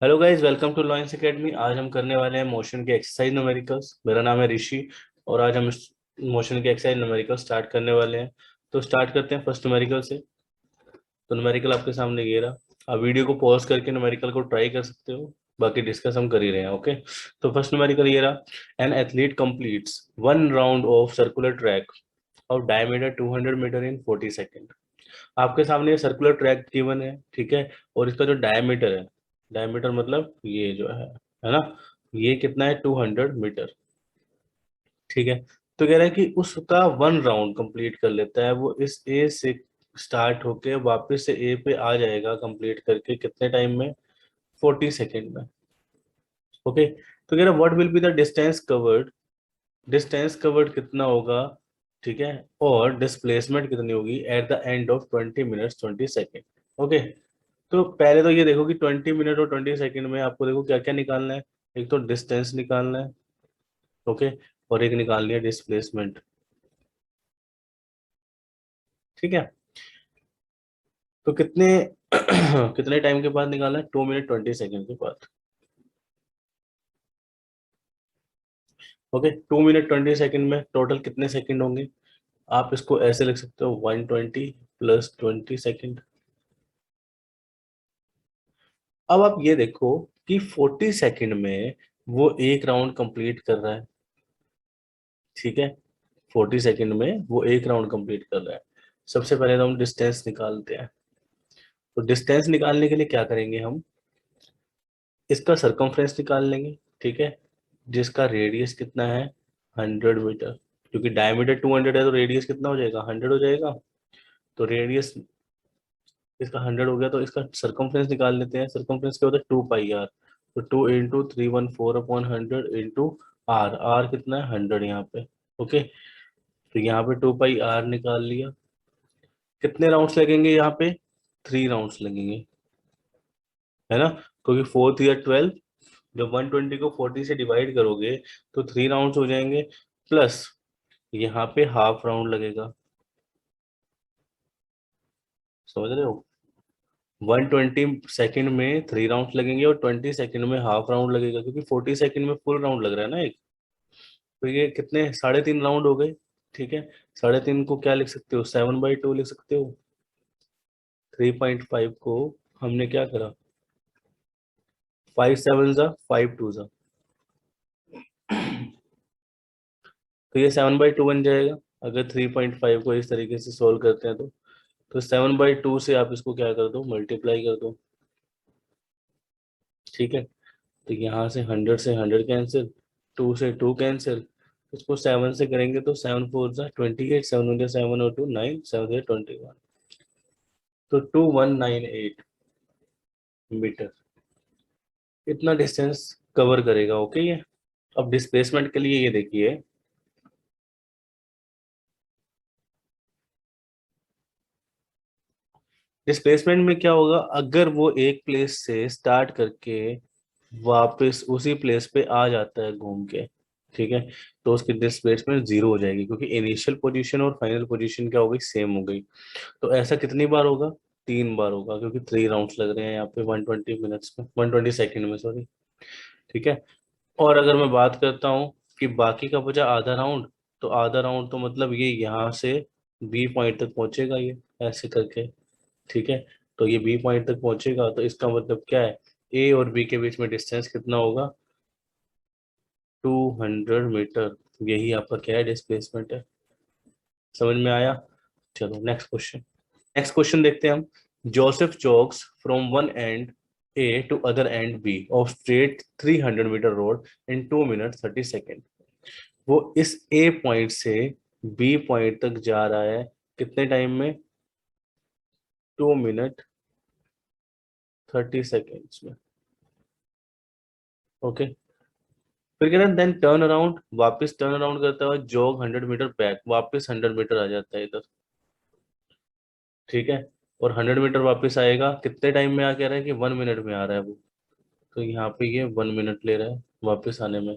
Hello guys, welcome to Lions Academy. आज हम करने वाले हैं मोशन के एक्सरसाइज न्यूमेरिकल्स। मेरा नाम है ऋषि और आज हम इस मोशन के एक्सरसाइज न्यूमेरिकल स्टार्ट करने वाले हैं। तो स्टार्ट करते हैं फर्स्ट न्यूमेरिकल से। तो न्यूमेरिकल आपके सामने ये रहा। आप वीडियो को पॉज करके न्यूमेरिकल को ट्राई कर सकते हो, बाकी डिस्कस हम कर ही रहे हैं। ओके, तो फर्स्ट न्यूमेरिकल ये रहा। An athlete completes one round of circular track of diameter 200 metre in 40 second. आपके सामने सर्कुलर ट्रैक गिवन है, ठीक है। और इसका जो डायमीटर है, डायमीटर मतलब ये जो है ना, ये कितना है 200 मीटर, ठीक है। तो कह रहा है कि उसका वन राउंड कंप्लीट कर लेता है, वो इस ए से स्टार्ट होके वापस से ए पे आ जाएगा कंप्लीट करके कितने टाइम में, 40 सेकेंड में। ओके, तो कह रहा है what will be the distance covered, distance covered कितना होगा, ठीक है, और डिस्प्लेसमेंट कितनी होगी at the end of 20 minutes 20 second. Okay, तो पहले तो ये देखो कि 20 मिनट और 20 सेकेंड में आपको देखो क्या क्या निकालना है। एक तो डिस्टेंस निकालना है, ओके, और एक निकालनी है डिस्प्लेसमेंट, ठीक है। तो कितने कितने टाइम के बाद निकालना है, 2 मिनट 20 सेकेंड के बाद। ओके, 2 मिनट 20 सेकेंड में टोटल कितने सेकेंड होंगे, आप इसको ऐसे लिख सकते हो 120 प्लस 20 सेकेंड। अब आप ये देखो कि 40 सेकेंड में वो एक राउंड कंप्लीट कर रहा है, ठीक है। 40 सेकेंड में वो एक राउंड कंप्लीट कर रहा है। सबसे पहले तो हम डिस्टेंस निकालते हैं। तो डिस्टेंस निकालने के लिए क्या करेंगे हम, इसका सरकमफ्रेंस निकाल लेंगे, ठीक है, जिसका रेडियस कितना है 100 मीटर। क्योंकि डायमीटर 200 है तो रेडियस कितना हो जाएगा, 100 हो जाएगा। तो रेडियस इसका 100 हो गया, तो इसका सरकमफ्रेंस निकाल लेते हैं। सरकमफ्रेंस क्या होता है, 2 पाई आर। तो 2 × 314/100 इंटू आर। आर कितना है 100 यहाँ पे। ओके, तो यहाँ पे 2 पाई आर निकाल लिया। कितने राउंड्स लगेंगे यहाँ पे, 3 राउंड्स लगेंगे, है ना। क्योंकि 4 × 3 = 12। जब 120 को 40 से डिवाइड करोगे तो 3 राउंड्स हो जाएंगे, प्लस यहाँ पे हाफ राउंड लगेगा। समझ रहे हो, 120 सेकेंड में 3 राउंड लगेंगे और 20 सेकेंड में हाफ राउंड लगेगा, क्योंकि 40 सेकेंड में फुल राउंड लग रहा है ना एक। तो ये कितने, 3.5 राउंड हो गए, ठीक है। 3.5 को क्या लिख सकते हो, 7/2 लिख सकते हो। 3.5 को हमने क्या करा, 5 7 × 5 2 तो ये 7/2 बन जाएगा। अगर 3.5 को इस तरीके से सोल्व करते हैं तो 7/2 से आप इसको क्या कर दो, मल्टीप्लाई कर दो, ठीक है। तो यहाँ से 100 से 100 कैंसिल, 2 से 2 कैंसिल, इसको 7 से करेंगे तो 7 4 = 28, 7 × 7 = 2 9, 7 × 21, तो 2198 मीटर इतना डिस्टेंस कवर करेगा। ओके, ये अब डिस्प्लेसमेंट के लिए ये देखिए, डिस्प्लेसमेंट में क्या होगा, अगर वो एक प्लेस से स्टार्ट करके वापस उसी प्लेस पे आ जाता है घूम के, ठीक है, तो उसकी डिस्प्लेसमेंट जीरो हो जाएगी, क्योंकि इनिशियल पोजीशन और फाइनल पोजीशन क्या हो गई, सेम हो गई। तो ऐसा कितनी बार होगा, 3 बार होगा, क्योंकि 3 राउंड्स लग रहे हैं यहाँ पे 120 मिनट्स में, 120 सेकेंड में, सॉरी, ठीक है। और अगर मैं बात करता हूँ कि बाकी का बचा आधा राउंड, तो आधा राउंड तो मतलब ये यहाँ से बी पॉइंट तक पहुंचेगा, ये ऐसे करके, ठीक है। तो ये बी पॉइंट तक पहुंचेगा, तो इसका मतलब क्या है, ए और बी के बीच में डिस्टेंस कितना होगा, 200 मीटर। यही आपका क्या है, डिस्प्लेसमेंट है। समझ में आया। चलो नेक्स्ट क्वेश्चन, नेक्स्ट क्वेश्चन देखते हैं हम। Joseph jogs from one end A to other end B of straight 300 metre road in 2 minute 30 second. वो इस ए पॉइंट से बी पॉइंट तक जा रहा है कितने टाइम में, 2 मिनट 30 सेकेंड्स में। ओके, फिर कहते हैं देन टर्न अराउंड, वापस टर्न अराउंड करता हुआ जॉग 100 मीटर बैक, वापस 100 मीटर आ जाता है इधर, ठीक है। और 100 मीटर वापस आएगा कितने टाइम में, आ कह रहा है कि 1 मिनट में आ रहा है वो। तो यहाँ पे ये 1 मिनट ले रहा है वापस आने में।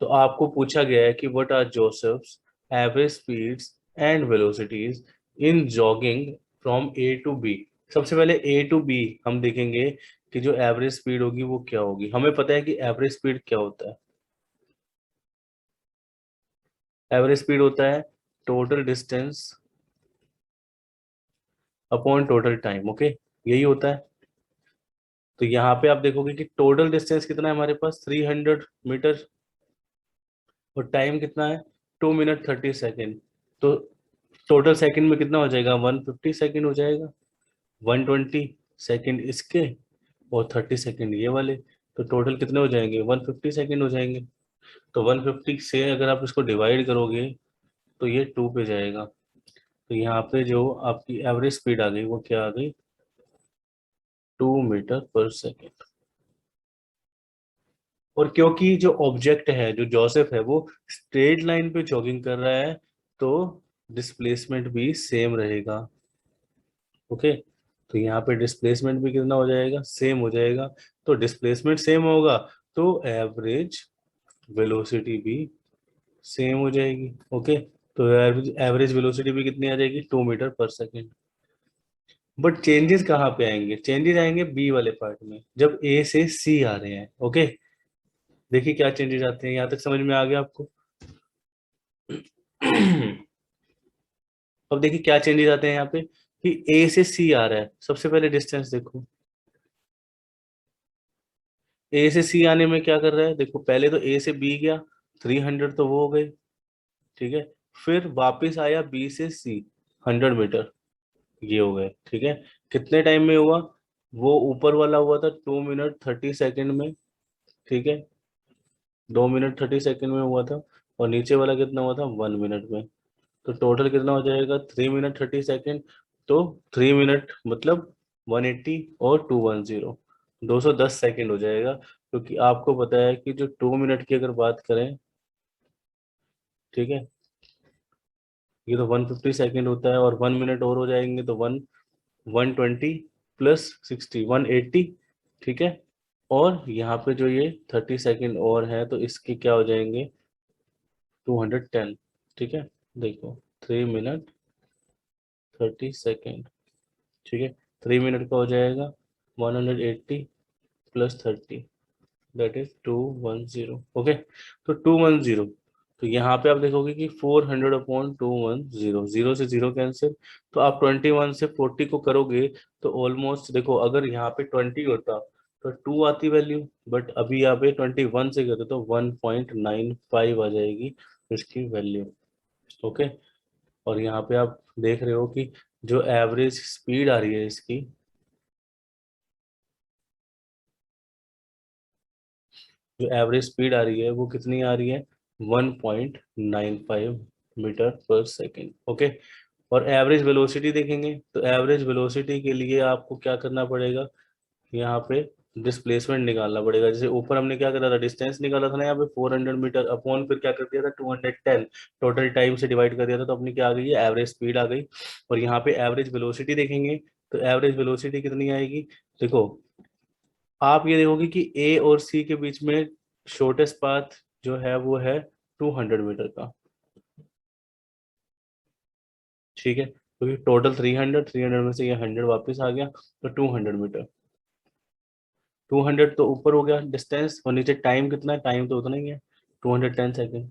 तो आपको पूछा गया है कि what are Joseph's average speeds and velocities in jogging from A to B. सबसे पहले ए टू बी हम देखेंगे कि जो एवरेज स्पीड होगी वो क्या होगी। हमें पता है कि एवरेज स्पीड क्या होता है। एवरेज स्पीड होता है total distance upon total time. Okay, यही होता है। तो यहाँ पे आप देखोगे कि टोटल डिस्टेंस कितना है हमारे पास, 300 मीटर, और टाइम कितना है, 2 मिनट 30 सेकेंड। तो टोटल सेकंड में कितना हो जाएगा, 150 सेकेंड हो जाएगा। 120 सेकेंड इसके और 30 सेकेंड ये वाले, तो टोटल कितने हो जाएंगे, 150 सेकेंड हो जाएंगे। तो 150 से अगर आप इसको डिवाइड करोगे तो ये 2 पे जाएगा। तो यहाँ पे जो आपकी एवरेज स्पीड आ गई वो क्या आ गई, 2 मीटर पर सेकेंड। और क्योंकि जो ऑब्जेक्ट है, जो जोसेफ है, वो स्ट्रेट लाइन पे जॉगिंग कर रहा है, तो डिस्प्लेसमेंट भी सेम रहेगा। ओके, तो यहाँ पे डिस्प्लेसमेंट भी कितना हो जाएगा, सेम हो जाएगा। तो डिस्प्लेसमेंट सेम होगा तो एवरेज वेलोसिटी भी सेम हो जाएगी। ओके, तो एवरेज वेलोसिटी भी कितनी आ जाएगी, 2 metre per second. But changes कहाँ पे आएंगे, चेंजेस आएंगे बी वाले पार्ट में, जब ए से सी आ रहे हैं। ओके, देखिए क्या चेंजेस आते हैं, यहाँ तक समझ में आ गया आपको। अब देखिए क्या चेंजेस आते हैं यहाँ पे, कि ए से सी आ रहा है। सबसे पहले डिस्टेंस देखो, ए से सी आने में क्या कर रहा है, देखो पहले तो ए से बी गया, 300 तो वो हो गए, ठीक है। फिर वापस आया बी से सी, 100 मीटर, ये हो गए, ठीक है। कितने टाइम में हुआ, वो ऊपर वाला हुआ था 2 मिनट 30 सेकेंड में, ठीक है, 2 मिनट 30 सेकेंड में हुआ था। और नीचे वाला कितना हुआ था, 1 मिनट में। तो टोटल कितना हो जाएगा, 3 मिनट 30 सेकेंड। तो 3 मिनट मतलब 180 और 210, 210 सेकेंड हो जाएगा। क्योंकि आपको पता है कि जो 2 मिनट की अगर बात करें, ठीक है, ये तो 150 सेकेंड होता है, और 1 मिनट और हो जाएंगे तो 120 प्लस 60, 180, ठीक है। और यहाँ पे जो ये 30 सेकेंड और है, तो इसके क्या हो जाएंगे, 210, ठीक है। देखो, 3 मिनट 30 सेकेंड, ठीक है। 3 मिनट का हो जाएगा 180 प्लस 30, दैट इज 210। ओके, तो 210, तो यहाँ पे आप देखोगे कि 400/210, जीरो से जीरो कैंसिल। तो आप 21 से 40 को करोगे तो ऑलमोस्ट देखो, अगर यहाँ पे 20 होता तो 2 आती वैल्यू, बट अभी यहाँ पे 21 से करते तो 1.95 आ जाएगी इसकी वैल्यू। ओके, और यहाँ पे आप देख रहे हो कि जो एवरेज स्पीड आ रही है इसकी, जो एवरेज स्पीड आ रही है वो कितनी आ रही है, 1.95 मीटर पर सेकेंड। ओके, और एवरेज वेलोसिटी देखेंगे तो एवरेज वेलोसिटी के लिए आपको क्या करना पड़ेगा, यहाँ पे डिस्प्लेसमेंट निकालना पड़ेगा। जैसे ऊपर हमने क्या करा था, डिस्टेंस निकाला था ना, यहाँ पे 400 मीटर अपॉन फिर क्या कर दिया था, 210, टोटल टाइम से डिवाइड कर दिया था, तो अपनी क्या आ गई है, एवरेज स्पीड आ गई। और यहाँ पे एवरेज वेलोसिटी देखेंगे तो एवरेज वेलोसिटी कितनी आएगी, देखो आप ये देखोगे कि ए और सी के बीच में शॉर्टेस्ट पाथ जो है वो है 200 मीटर का, ठीक है। क्योंकि टोटल 300, 300 में से ये 100 वापस आ गया, तो 200 मीटर, 200 तो ऊपर हो गया डिस्टेंस, और नीचे टाइम कितना है, टाइम तो उतना ही है, 210 सेकेंड,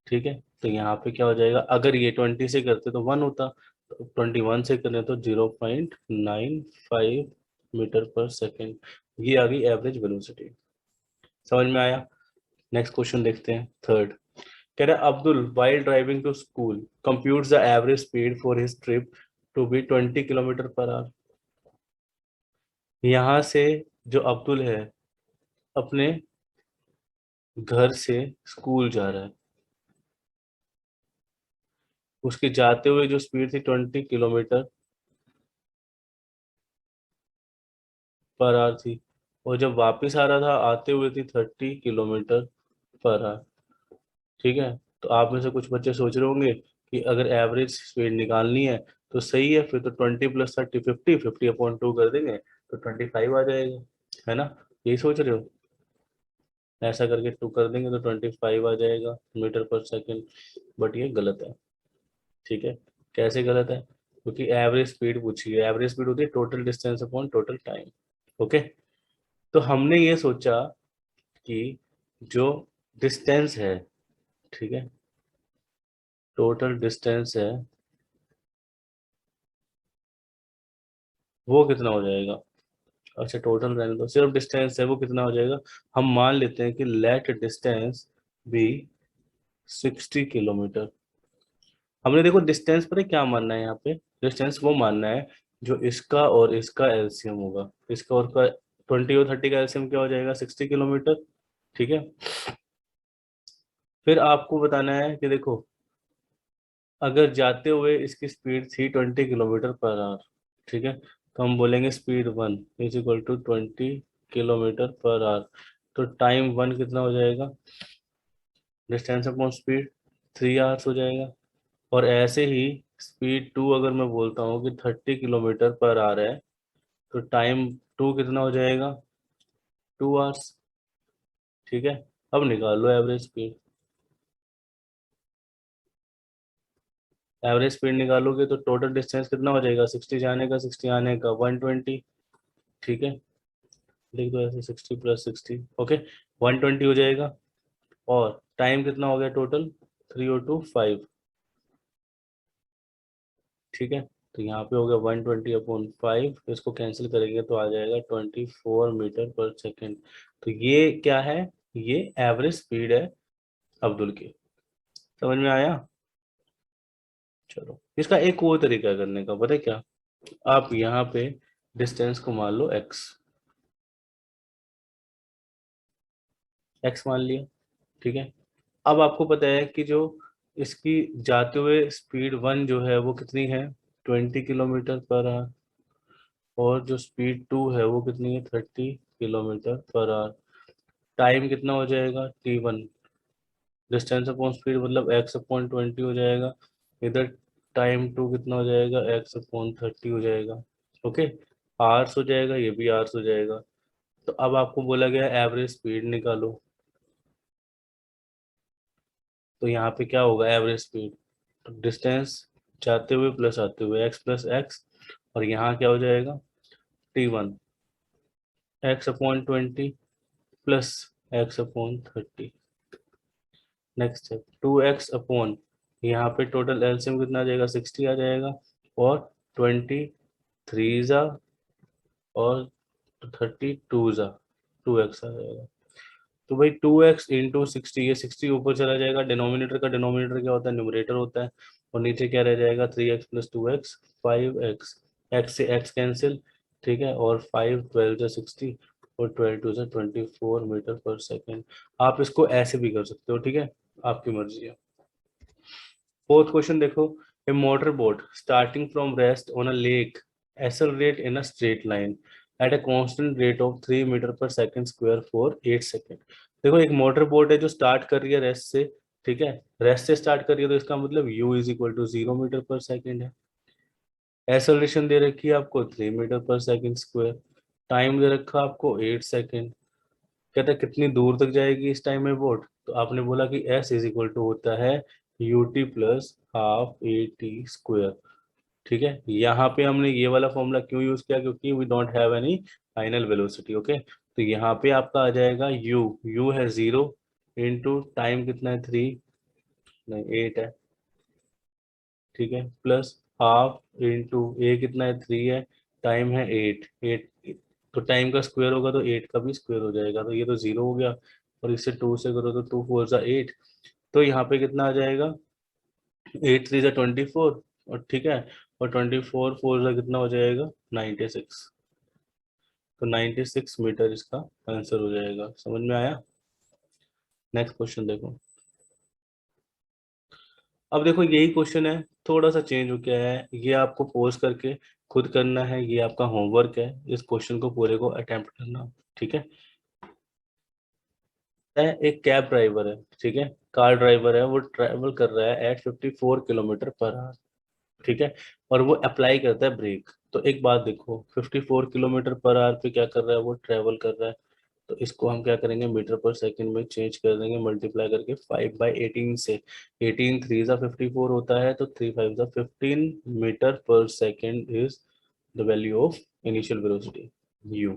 ठीक है। तो यहाँ पे क्या हो जाएगा, अगर ये 20 से करते तो 1 होता, तो 21 से करें तो 0.95 मीटर पर सेकेंड। ये आ गई एवरेज वेलोसिटी। समझ में आया। नेक्स्ट क्वेश्चन देखते हैं, थर्ड। कह रहा है Abdul while driving to school computes the average speed for his trip to be 20 kilometre per hour. यहाँ से जो अब्दुल है अपने घर से स्कूल जा रहा है, उसके जाते हुए जो स्पीड थी 20 किलोमीटर पर आवर थी, और जब वापस आ रहा था आते हुए थी 30 किलोमीटर पर आवर, ठीक है। तो आप में से कुछ बच्चे सोच रहे होंगे कि अगर एवरेज स्पीड निकालनी है तो सही है, फिर तो 20 + 30 50, 50/2 कर देंगे तो 25 आ जाएगा, है ना। यही सोच रहे हो, ऐसा करके 2 कर देंगे तो 25 आ जाएगा मीटर पर सेकेंड। बट ये गलत है, ठीक है। कैसे गलत है, क्योंकि एवरेज स्पीड पूछी है। एवरेज स्पीड होती है total distance upon total time. Okay, तो हमने ये सोचा कि जो डिस्टेंस है, ठीक है, टोटल डिस्टेंस है वो कितना हो जाएगा। अच्छा टोटल रहने दो, सिर्फ डिस्टेंस है वो कितना हो जाएगा। हम मान लेते हैं कि लेट डिस्टेंस बी 60 किलोमीटर। हमने देखो डिस्टेंस पर क्या मानना है यहाँ पे, डिस्टेंस वो मानना है जो इसका और इसका एलसीएम होगा। इसका और का 20 और 30 का एलसीएम क्या हो जाएगा, 60 किलोमीटर। ठीक है, फिर आपको बताना है कि देखो अगर जाते हुए इसकी स्पीड थी 20 किलोमीटर पर आवर, ठीक है, तो हम बोलेंगे speed 1 is equal to 20 kilometre per hour. तो टाइम 1 कितना हो जाएगा, डिस्टेंस अपॉन स्पीड 3 आवर्स हो जाएगा। और ऐसे ही स्पीड 2 अगर मैं बोलता हूँ कि 30 किलोमीटर पर आवर है, तो टाइम 2 कितना हो जाएगा, 2 आवर्स। ठीक है, अब निकाल लो एवरेज स्पीड। एवरेज स्पीड निकालोगे तो टोटल डिस्टेंस कितना हो जाएगा, 60 जाने का 60 आने का 120। ठीक है, लिख दो ऐसे 60 + 60, ओके 120 हो जाएगा। और टाइम कितना हो गया टोटल, 3 और 2 5। ठीक है, तो यहाँ पे हो गया 120/5, इसको कैंसिल करेंगे तो आ जाएगा 24 मीटर पर सेकेंड। तो ये क्या है, ये एवरेज स्पीड है अब्दुल की। समझ में आया। चलो इसका एक और तरीका है करने का, पता है क्या, आप यहाँ पे डिस्टेंस को मान लो x, x मान लिया। ठीक है, अब आपको पता है कि जो इसकी जाते हुए स्पीड 1 जो है वो कितनी है, 20 किलोमीटर पर आवर। और जो स्पीड 2 है वो कितनी है, 30 किलोमीटर पर आवर। टाइम कितना हो जाएगा, t1, डिस्टेंस अपॉन स्पीड मतलब x/20 हो जाएगा। इधर टाइम 2 कितना हो जाएगा, x/30 हो जाएगा। ओके, आवर्स हो जाएगा, ये भी आवर्स हो जाएगा। तो अब आपको बोला गया एवरेज स्पीड निकालो। तो यहाँ पे क्या होगा एवरेज स्पीड, तो डिस्टेंस जाते हुए प्लस आते हुए x+x, और यहाँ क्या हो जाएगा, t1 x/20 plus x/30। Next है 2x/, यहाँ पे टोटल एलसीएम कितना आ जाएगा, 60 आ जाएगा। और 20 3 जा और 32 जा, 2x आ जाएगा। तो भाई 2x × 60, ये 60 ऊपर चला जाएगा, डिनोमिनेटर का डिनोमिनेटर क्या होता है, न्यूमरेटर होता है। और नीचे क्या रह जाएगा, 3x + 2x 5x, x से x कैंसिल। ठीक है, और 5 12 जा 60 और 12 जा 24 मीटर पर सेकेंड। आप इसको ऐसे भी कर सकते हो, ठीक है, आपकी मर्जी है। फोर्थ क्वेश्चन देखो, a motor boat starting from rest on a lake accelerate in a straight line at a constant rate of 3 metre per second square for 8 second. देखो एक मोटर बोट है जो स्टार्ट कर रही है रेस्ट से, ठीक है, रेस्ट से स्टार्ट कर रही है, तो इसका मतलब u is equal to 0 metre per second है। एक्सेलरेशन दे रखी है आपको 3 metre per second square. Time दे रखा है आपको 8 सेकेंड। कहता है कितनी दूर तक जाएगी इस टाइम में बोट, तो आपने बोला कि s इज इक्वल टू होता है ut plus half at square. ठीक है, यहाँ पे हमने ये वाला फॉर्मूला क्यों यूज किया, क्योंकि we don't have any final velocity. Okay, तो यहाँ पे आपका आ जाएगा u है 0 इंटू टाइम कितना है 3, नहीं 8 है। ठीक है, प्लस हाफ इंटू ए कितना है 3 है, टाइम है 8 तो टाइम का स्क्वायर होगा तो 8 का भी स्क्वायर हो जाएगा, तो ये तो 0 हो गया। और इससे 2 से करो तो 2 4 8। तो यहाँ पे कितना आ जाएगा, 8 3 जा 24। और ठीक है, और 24 4 जा कितना हो जाएगा, 96। तो 96 मीटर इसका आंसर हो जाएगा। समझ में आया। नेक्स्ट क्वेश्चन देखो। अब देखो यही क्वेश्चन है, थोड़ा सा चेंज हो गया है, ये आपको पोज करके खुद करना है, ये आपका होमवर्क है, इस क्वेश्चन को पूरे को अटेम्प्ट करना। ठीक है, एक कैब ड्राइवर है, ठीक है, कार ड्राइवर है, वो ट्रैवल कर रहा है एट 54 किलोमीटर पर आवर। ठीक है, और वो अप्लाई करता है ब्रेक। तो एक बात देखो, 54 किलोमीटर पर आवर पे क्या कर रहा है, वो ट्रेवल कर रहा है। तो इसको हम क्या करेंगे, मीटर पर सेकंड में चेंज कर देंगे, मल्टीप्लाई करके 5/18 से। 18 3 ज़ा 54 होता है, तो 3 5 ज़ा 15 मीटर पर second is the value of initial velocity u।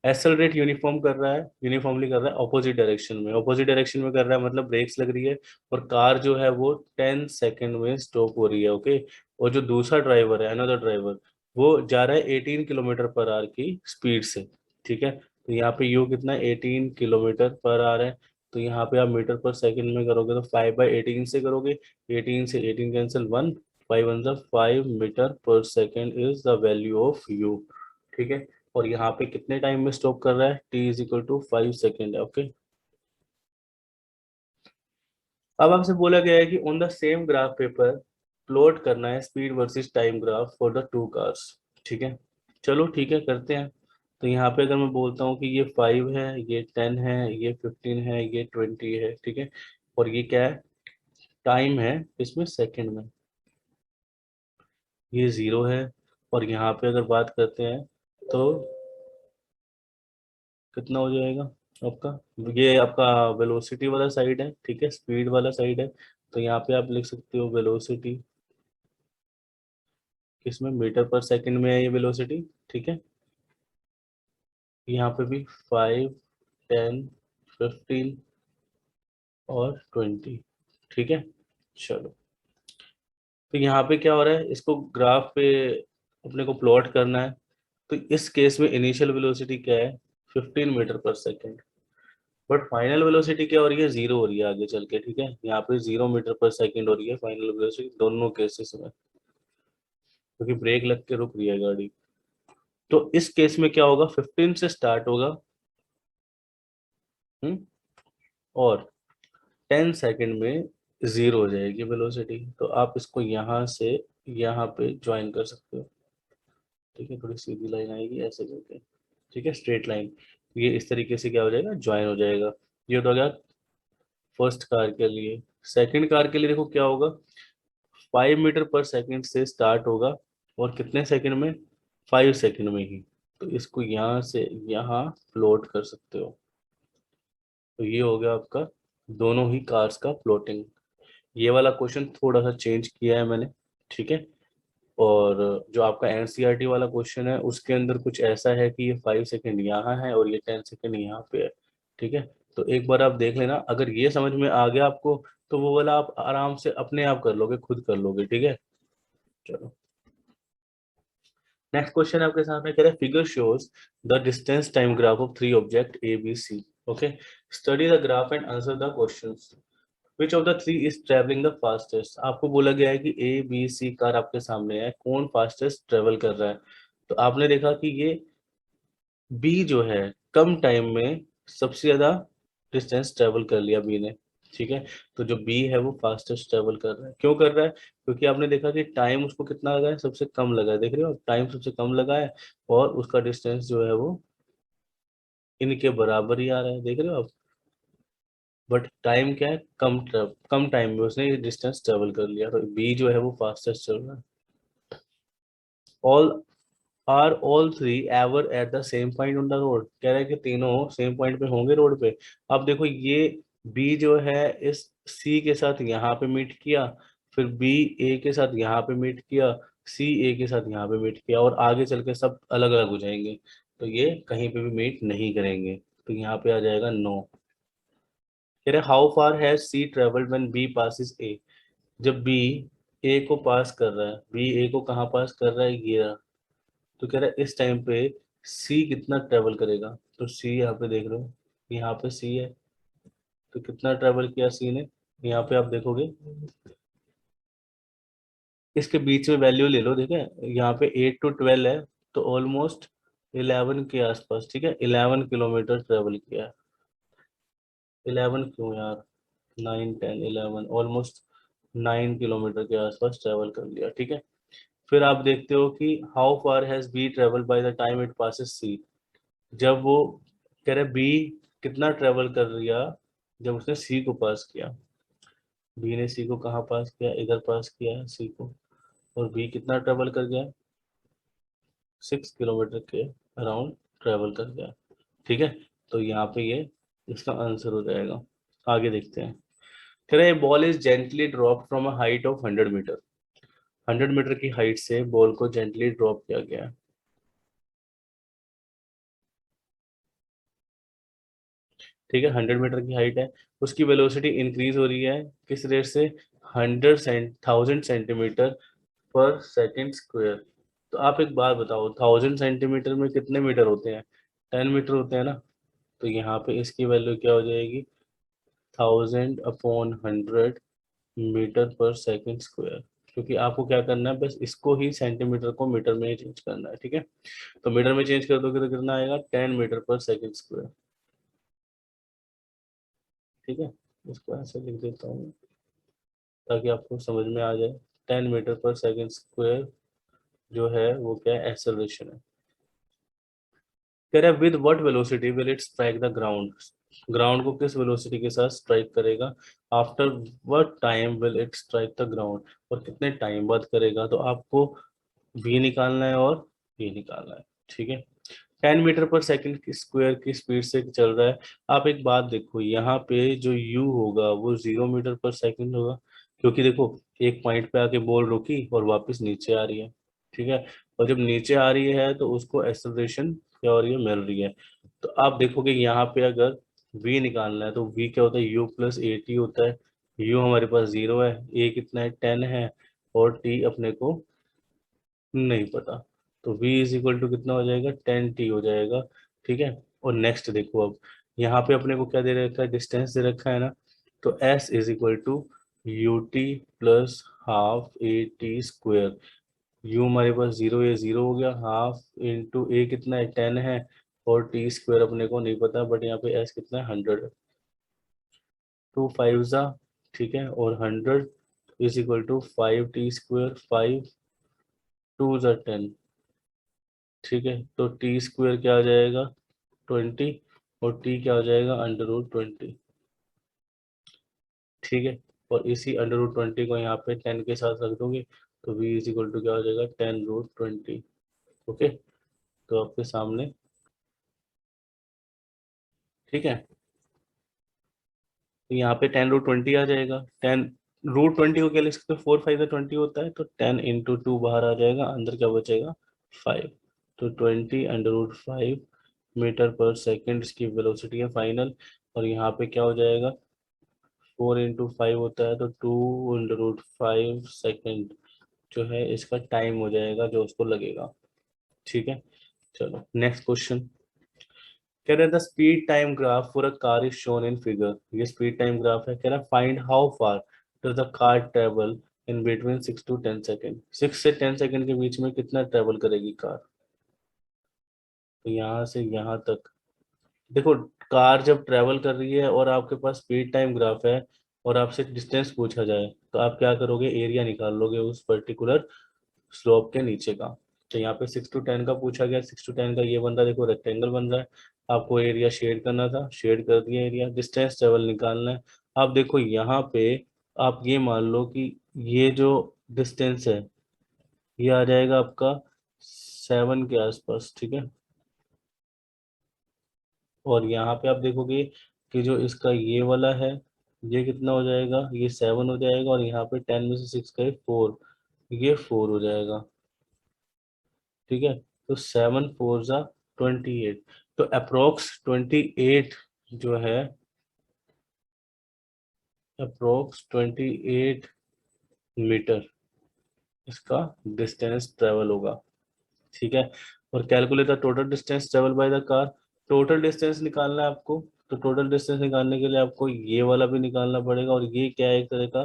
Accelerate uniform कर रहा है, यूनिफॉर्मली कर रहा है ऑपोजिट डायरेक्शन में। ऑपोजिट डायरेक्शन में कर रहा है मतलब ब्रेक्स लग रही है, और कार जो है वो 10 सेकंड में स्टॉप हो रही है, ओके। और जो दूसरा ड्राइवर है, अनदर ड्राइवर, वो जा रहा है 18 किलोमीटर पर आवर की स्पीड से, ठीक है। तो यहाँ पे यू कितना, 18 किलोमीटर पर आवर है। तो यहाँ पे आप मीटर पर सेकंड में करोगे तो 5/18 से करोगे, 18 से 18 कैंसिल, 1, 5 1 ज़ा 5 मीटर पर second is the value of you, ठीक है। और यहाँ पे कितने टाइम में स्टॉप कर रहा है, t is equal to 5 second, okay. अब आपसे बोला गया है कि on the same graph paper plot करना है speed versus time graph for the two cars, ठीक है। चलो ठीक है, करते हैं। तो यहाँ पे अगर मैं बोलता हूँ कि ये 5 है, ये 10 है, ये 15 है, ये 20 है, ठीक है। और ये क्या है, टाइम है इसमें सेकंड में, ये 0 है। और यहाँ पे अगर बात करते हैं तो कितना हो जाएगा आपका, ये आपका वेलोसिटी वाला साइड है, ठीक है, स्पीड वाला साइड है। तो यहाँ पे आप लिख सकते हो वेलोसिटी, किसमें, मीटर पर सेकंड में है ये वेलोसिटी, ठीक है। यहाँ पे भी 5 10 15 और 20, ठीक है। चलो, तो यहाँ पे क्या हो रहा है, इसको ग्राफ पे अपने को प्लॉट करना है। तो इस केस में इनिशियल वेलोसिटी क्या है, 15 metre per second. But final velocity क्या हो रही है, 0 हो रही है आगे चल के, ठीक है। यहाँ पे 0 मीटर पर सेकंड हो रही है फाइनल वेलोसिटी दोनों केसेस में, क्योंकि ब्रेक लग के रुक रही है गाड़ी। तो इस केस में क्या होगा, 15 से स्टार्ट होगा, हम्म, और 10 सेकंड में 0 हो जाएगी वेलोसिटी। तो आप इसको यहाँ से यहाँ पे ज्वाइन कर सकते हो, ठीक है। थोड़ी सीधी लाइन आएगी ऐसे करके, ठीक है, स्ट्रेट लाइन। ये इस तरीके से क्या हो जाएगा, ज्वाइन हो जाएगा। ये तो हो गया फर्स्ट कार के लिए। सेकंड कार के लिए देखो क्या होगा, 5 मीटर पर सेकंड से स्टार्ट होगा, और कितने सेकंड में, 5 सेकंड में ही। तो इसको यहाँ से यहाँ प्लॉट कर सकते हो। तो ये हो गया आपका दोनों ही कार्स का प्लॉटिंग। ये वाला क्वेश्चन थोड़ा सा चेंज किया है मैंने, ठीक है। और जो आपका एनसीईआरटी वाला क्वेश्चन है उसके अंदर कुछ ऐसा है कि ये 5 सेकंड यहाँ है और ये 10 सेकंड यहाँ पे है, ठीक है। तो एक बार आप देख लेना, अगर ये समझ में आ गया आपको तो वो वाला आप आराम से अपने आप कर लोगे, खुद कर लोगे, ठीक है। चलो, नेक्स्ट क्वेश्चन आपके सामने कह रहा है, figure shows the distance time graph of three object A B C, okay. Study the graph and answer the questions. Which of the three is travelling the fastest. आपको बोला गया है कि ए बी सी कार आपके सामने है, कौन फास्टेस्ट ट्रेवल कर रहा है। तो आपने देखा कि ये बी जो है कम टाइम में सबसे ज्यादा डिस्टेंस ट्रेवल कर लिया बी ने, ठीक है। तो जो बी है वो फास्टेस्ट ट्रेवल कर रहा है, क्यों कर रहा है, क्योंकि आपने देखा कि टाइम उसको कितना लगा है, सबसे कम लगा है, देख रहे हो, टाइम सबसे कम लगा है, और उसका डिस्टेंस जो है वो इनके बराबर ही आ रहा है, देख रहे हो आप। बट टाइम क्या है, कम टाइम में उसने ये डिस्टेंस ट्रेवल कर लिया, तो बी जो है वो फास्टेस्ट चल रहा है। All are all three ever at the same point on the road, कह रहा है कि तीनों सेम पॉइंट पे होंगे रोड पे। अब देखो ये बी जो है इस सी के साथ यहाँ पे मीट किया, फिर बी ए के साथ यहाँ पे मीट किया, सी ए के साथ यहाँ पे मीट किया, और आगे चल के सब अलग अलग हो जाएंगे, तो ये कहीं पे भी मीट नहीं करेंगे। तो यहाँ पे आ जाएगा नो। कह रहे how far has C travelled when B passes A. जब बी ए को पास कर रहा है, बी ए को कहाँ पास कर रहा है, ये रहा। तो कह रहा है इस टाइम पे सी कितना ट्रेवल करेगा। तो सी यहाँ पे देख रहे हो, यहाँ पे सी है, तो कितना ट्रेवल किया सी ने, यहाँ पे आप देखोगे इसके बीच में वैल्यू ले लो, ठीक है। यहाँ पे 8 to 12 है, तो ऑलमोस्ट 11 के आसपास, ठीक है, 11 किलोमीटर ट्रेवल किया। 11 क्यों यार, 9 10 11, ऑलमोस्ट 9 किलोमीटर के आसपास ट्रेवल कर लिया, ठीक है। फिर आप देखते हो कि how far has B travel by the time it passes C. जब वो कह रहे बी कितना ट्रेवल कर लिया जब उसने सी को पास किया। बी ने सी को कहाँ पास किया, इधर पास किया सी को, और बी कितना ट्रेवल कर गया, 6 किलोमीटर के अराउंड ट्रेवल कर गया, ठीक है। तो यहाँ पे ये इसका आंसर हो जाएगा। आगे देखते हैं। कह रहे ball is gently drop from a height of 100 metre. 100 metre की हाइट से बॉल को जेंटली ड्रॉप किया गया है। ठीक है, 100 मीटर की हाइट है, उसकी वेलोसिटी इंक्रीज हो रही है किस रेट से, 1000 पर सेकेंड स्क्वायर। तो आप एक बात बताओ, 1000 सेंटीमीटर में कितने मीटर होते हैं, 10 मीटर होते हैं ना। तो यहाँ पे इसकी वैल्यू क्या हो जाएगी, 1000/100 मीटर पर सेकेंड स्क्वायर। क्योंकि आपको क्या करना है, बस इसको ही सेंटीमीटर को मीटर में ही चेंज करना है। ठीक है, तो मीटर में चेंज कर दोगे तो कितना आएगा, 10 मीटर पर सेकेंड स्क्वायर। ठीक है, इसको ऐसे लिख देता हूँ ताकि आपको समझ में आ जाए। 10 मीटर पर सेकेंड स्क्वायर जो है वो क्या है, एक्सेलरेशन है। कह रहा है with what velocity will it strike the ground. Ground को किस वेलोसिटी के साथ स्ट्राइक करेगा, after what time will it strike the ground, और कितने टाइम बाद करेगा। तो आपको v निकालना है और v निकालना है। ठीक है, 10 मीटर पर सेकेंड की स्क्वायर की स्पीड से चल रहा है। आप एक बात देखो, यहाँ पे जो u होगा वो 0 मीटर पर सेकेंड होगा, क्योंकि देखो एक पॉइंट पे आके बॉल रुकी और वापस नीचे आ रही है। ठीक है, और जब नीचे आ रही है तो उसको एक्सेलरेशन क्या हो रही है, मिल रही है। तो आप देखोगे यहाँ पे अगर v निकालना है तो v क्या होता है, u+at होता है। u हमारे पास 0 है, a कितना है, 10 है, और t अपने को नहीं पता। तो v इज इक्वल टू कितना हो जाएगा, 10t हो जाएगा। ठीक है, और नेक्स्ट देखो, अब यहाँ पे अपने को क्या दे रखा है, डिस्टेंस दे रखा है ना। तो s is equal to ut+12 a t square. u हमारे पास 0, ये 0 हो गया, हाफ इंटू a कितना है, 10 है, और t स्क्वायर अपने को नहीं पता, बट यहाँ पे s कितना है, 100 है। 2 5 ठीक है, और 100 is equal to 5t square, 5 2 10। ठीक है, तो टी स्क्वायर क्या आ जाएगा, 20, और टी क्या हो जाएगा, √20। ठीक है, और इसी √20 को यहाँ पे 10 के साथ रख दोगे तो v इज इक्वल टू क्या हो जाएगा, 10√20। ओके, तो आपके सामने। ठीक है, तो यहाँ पे 10√20 आ जाएगा। 10√20 को क्या लिख सकते हो, 4 5 20 होता है, तो 10 × 2 बाहर आ जाएगा, अंदर क्या बचेगा, 5। तो 20 √5 मीटर पर सेकेंड इसकी वेलोसिटी है फाइनल। और यहाँ पे क्या हो जाएगा, 4 × 5 होता है, तो 2 √5 सेकेंड जो है इसका टाइम हो जाएगा जो उसको लगेगा। ठीक है, चलो नेक्स्ट क्वेश्चन। कह रहा है the speed time graph for a car is shown in figure. ये स्पीड टाइम ग्राफ है, कह रहा है find how far does the car travel in between 6 to 10 second. 6 से 10 सेकेंड के बीच में कितना ट्रेवल करेगी कार। तो यहाँ से यहाँ तक देखो, कार जब ट्रेवल कर रही है और आपके पास स्पीड टाइम ग्राफ है और आपसे डिस्टेंस पूछा जाए, तो आप क्या करोगे, एरिया निकाल लोगे उस पर्टिकुलर स्लोप के नीचे का। तो यहाँ पे 6 to 10 का पूछा गया, 6 to 10 का ये बंदा देखो रेक्टेंगल बन रहा है। आपको एरिया शेड करना था, शेड कर दिया एरिया, डिस्टेंस ट्रेवल निकालना है। आप देखो यहाँ पे, आप ये मान लो कि ये जो डिस्टेंस है ये आ जाएगा आपका 7 के आसपास। ठीक है, और यहाँ पे आप देखोगे कि जो इसका ये वाला है ये कितना हो जाएगा, ये 7 हो जाएगा, और यहाँ पे 10 में से 6 का 4, ये 4 हो जाएगा। ठीक है, तो 7 4 = 28। तो अप्रोक्स 28 जो है, अप्रोक्स 28 मीटर इसका डिस्टेंस ट्रेवल होगा। ठीक है, और calculate the total distance travel by the car. Total distance निकालना है आपको, तो टोटल डिस्टेंस निकालने के लिए आपको ये वाला भी निकालना पड़ेगा, और ये क्या है, एक तरह का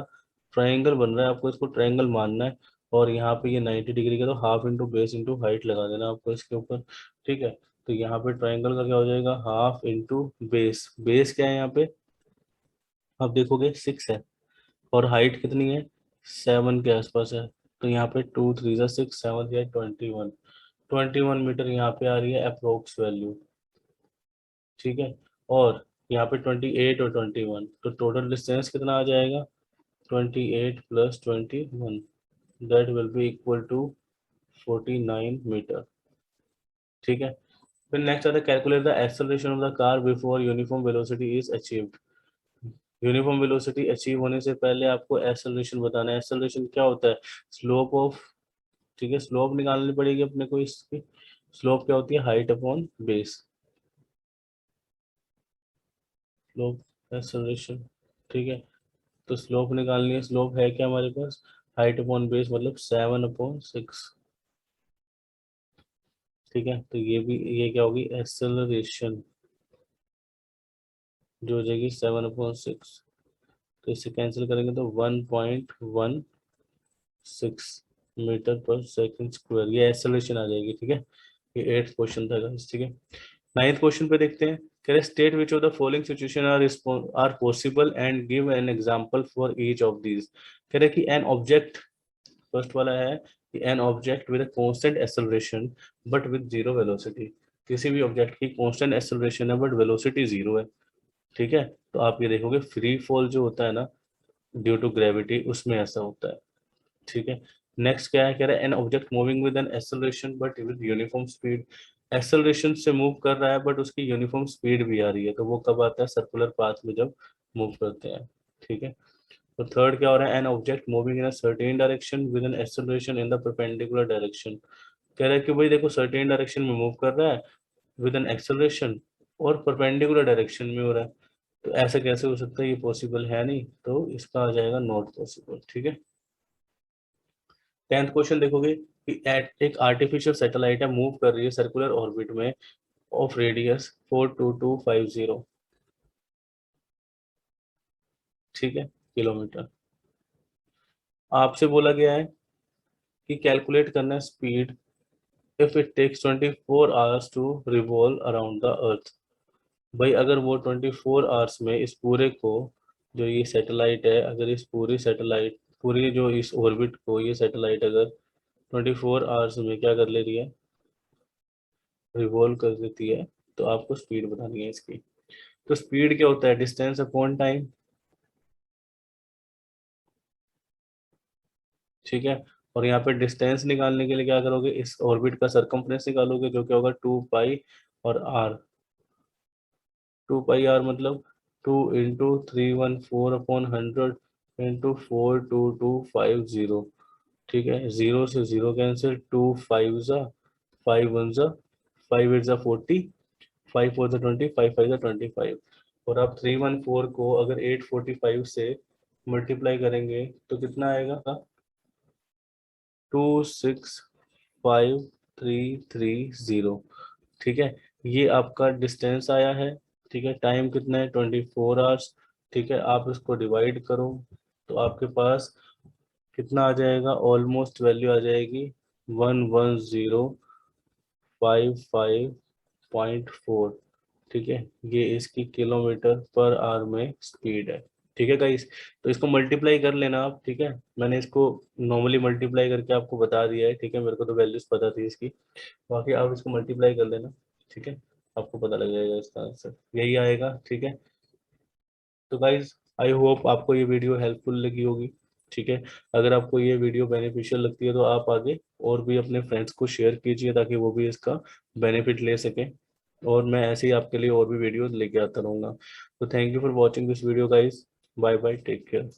ट्रायंगल बन रहा है, आपको इसको ट्रायंगल मानना है। और यहाँ पे ये 90 डिग्री का, तो half into base into height लगा देना आपको इसके ऊपर। ठीक है, तो यहाँ पे ट्रायंगल का क्या हो जाएगा, हाफ इंटू बेस। बेस क्या है यहाँ पे, आप देखोगे 6 है, और हाइट कितनी है, 7 के आसपास है। तो यहाँ पे 2 3 6 7 या 21 मीटर यहाँ पे आ रही है अप्रोक्स वैल्यू। ठीक है, और यहाँ पे 28 और 21, तो टोटल डिस्टेंस कितना आ जाएगा, 28 + 21, that will be equal to 49 metre. ठीक है, फिर नेक्स्ट आता है calculate the acceleration of the car before uniform velocity is achieved. Uniform velocity achieve होने से पहले आपको एक्सेलरेशन बताना है। एक्सेलरेशन क्या होता है? स्लोप ऑफ, ठीक है, स्लोप निकालनी पड़ेगी अपने को इसकी। स्लोप क्या होती है? Height upon base. Slope acceleration, ठीक है। तो स्लोप निकालनी है। स्लोप है क्या हमारे पास? हाइट अपॉन बेस, मतलब 7/6। ठीक है, तो ये भी, ये क्या होगी? एक्सेलरेशन, जो हो जाएगी 7/6। तो इससे कैंसिल करेंगे तो 1.16 मीटर पर सेकंड स्क्वायर, ये एक्सेलरेशन आ जाएगी। ठीक है, ये 8th क्वेश्चन था guys, ठीक है। 9th क्वेश्चन पे देखते हैं। कह रहे state which of the following situation are possible and give an example for each of these. कह रहे कि एन ऑब्जेक्ट, फर्स्ट वाला है कि an object with constant acceleration but with zero velocity. किसी भी ऑब्जेक्ट की कांस्टेंट एक्सेलरेशन है बट वेलोसिटी जीरो है। ठीक है, तो आप ये देखोगे फ्री फॉल जो होता है ना ड्यू टू ग्रेविटी, उसमें ऐसा होता है। ठीक है, नेक्स्ट क्या है? कह रहा है an object moving with an acceleration but with uniform speed. Acceleration से मूव कर रहा है बट उसकी यूनिफॉर्म स्पीड भी आ रही है, तो वो कब आता है? सर्कुलर पाथ में जब मूव करते हैं। ठीक है, तो थर्ड क्या हो रहा है? An object moving in a certain direction with an acceleration in the perpendicular direction. कह रहा है कि भाई देखो सर्टेन डायरेक्शन में मूव कर रहा है विद एन एक्सेलरेशन और परपेंडिकुलर डायरेक्शन में हो रहा है, तो ऐसा कैसे हो सकता है? ये पॉसिबल है नहीं, तो इसका आ जाएगा नॉट पॉसिबल। ठीक है, 10th क्वेश्चन देखोगे कि एक आर्टिफिशियल सैटेलाइट है, मूव कर रही है सर्कुलर ऑर्बिट में ऑफ रेडियस 42250, ठीक है, किलोमीटर। आपसे बोला गया है कि कैलकुलेट करना है speed if it takes 24 hours to revolve around the earth. भाई अगर वो 24 आवर्स में इस पूरे को, जो ये सैटेलाइट है, अगर इस पूरी सैटेलाइट, पूरी जो इस ऑर्बिट को ये सैटेलाइट अगर 24 आवर्स में क्या कर ले रही है? रिवॉल्व कर देती है, तो आपको स्पीड बतानी है इसकी। तो स्पीड क्या होता है? Distance upon time. ठीक है, और यहाँ पे डिस्टेंस निकालने के लिए क्या करोगे? इस ऑर्बिट का सरकमफ्रेंस निकालोगे, जो क्या होगा? 2 पाई और आर। 2 पाई आर मतलब 2 × 314/100 × 42250। ठीक है, जीरो से जीरो कैंसिल, 2 5 ज़ा, 5 1 ज़ा, 5 8 ज़ा 40, 5 4 ज़ा 20, 5 5 ज़ा 25। और आप 314 को अगर 845 से मल्टीप्लाई करेंगे तो कितना आएगा? 265,330। ठीक है, ये आपका डिस्टेंस आया है। ठीक है, टाइम कितना है? 24 आवर्स। ठीक है, आप इसको डिवाइड करो तो आपके पास कितना आ जाएगा? ऑलमोस्ट वैल्यू आ जाएगी 11055.4। ठीक है, ये इसकी किलोमीटर पर आवर में स्पीड है। ठीक है गाइस, तो इसको मल्टीप्लाई कर लेना आप। ठीक है, मैंने इसको नॉर्मली मल्टीप्लाई करके आपको बता दिया है। ठीक है, मेरे को तो वैल्यूज पता थी इसकी, बाकी आप इसको मल्टीप्लाई कर लेना। ठीक है, आपको पता लग जाएगा इसका आंसर यही आएगा। ठीक है, तो गाइज आई होप आपको ये वीडियो हेल्पफुल लगी होगी। ठीक है, अगर आपको ये वीडियो बेनिफिशियल लगती है तो आप आगे और भी अपने फ्रेंड्स को शेयर कीजिए ताकि वो भी इसका बेनिफिट ले सकें, और मैं ऐसे ही आपके लिए और भी वीडियोस लेके आता रहूँगा। तो thank you for watching this video guys. Bye bye, take care.